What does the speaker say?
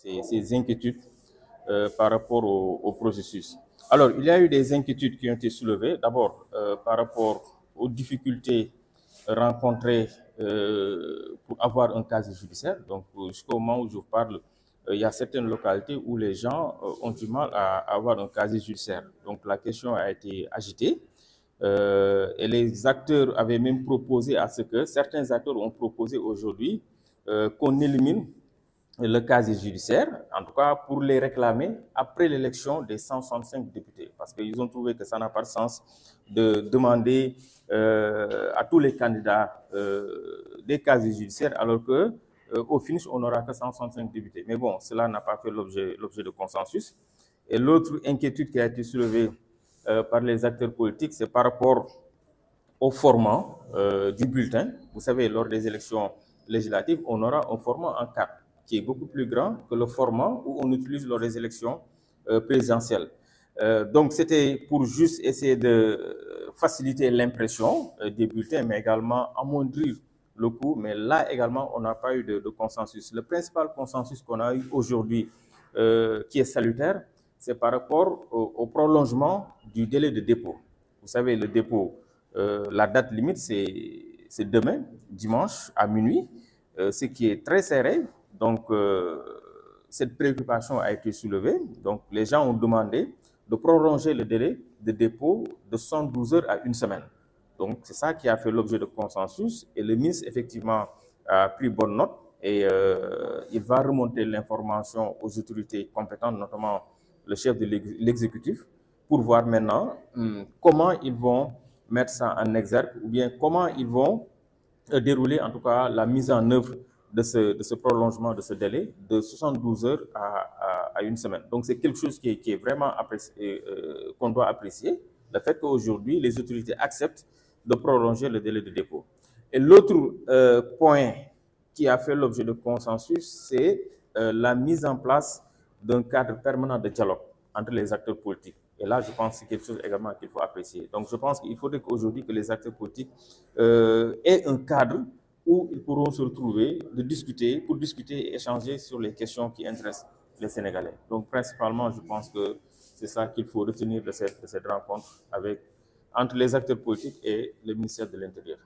ces inquiétudes par rapport au processus. Alors, il y a eu des inquiétudes qui ont été soulevées, d'abord par rapport aux difficultés rencontrées pour avoir un casier judiciaire. Donc, jusqu'au moment où je vous parle, il y a certaines localités où les gens ont du mal à avoir un casier judiciaire. Donc, la question a été agitée. Et les acteurs avaient même proposé à ce que, certains acteurs ont proposé aujourd'hui qu'on élimine le casier judiciaire, en tout cas pour les réclamer après l'élection des 165 députés. Parce qu'ils ont trouvé que ça n'a pas de sens de demander à tous les candidats des casiers judiciaires alors que au finish, on n'aura que 165 députés. Mais bon, cela n'a pas fait l'objet de consensus. Et l'autre inquiétude qui a été soulevée par les acteurs politiques, c'est par rapport au format du bulletin. Vous savez, lors des élections législatives, on aura un format en 4 qui est beaucoup plus grand que le format où on utilise lors des élections présidentielles. Donc, c'était pour juste essayer de faciliter l'impression des bulletins, mais également amoindrir le coût. Mais là également, on n'a pas eu de consensus. Le principal consensus qu'on a eu aujourd'hui, qui est salutaire, c'est par rapport au prolongement du délai de dépôt. Vous savez, le dépôt, la date limite, c'est demain, dimanche, à minuit, ce qui est très serré. Donc, cette préoccupation a été soulevée. Donc, les gens ont demandé de prolonger le délai de dépôt de 112 heures à une semaine. Donc, c'est ça qui a fait l'objet de consensus. Et le ministre, effectivement, a pris bonne note et il va remonter l'information aux autorités compétentes, notamment le chef de l'exécutif, pour voir maintenant comment ils vont mettre ça en exergue ou bien comment ils vont dérouler en tout cas la mise en œuvre de ce prolongement de ce délai de 72 heures à une semaine. Donc c'est quelque chose qui est vraiment qu'on doit apprécier, le fait qu'aujourd'hui les autorités acceptent de prolonger le délai de dépôt. Et l'autre point qui a fait l'objet de consensus, c'est la mise en place d'un cadre permanent de dialogue entre les acteurs politiques. Et là, je pense que c'est quelque chose également qu'il faut apprécier. Donc, je pense qu'il faudrait qu'aujourd'hui que les acteurs politiques aient un cadre où ils pourront se retrouver, pour discuter et échanger sur les questions qui intéressent les Sénégalais. Donc, principalement, je pense que c'est ça qu'il faut retenir de cette rencontre entre les acteurs politiques et le ministère de l'Intérieur.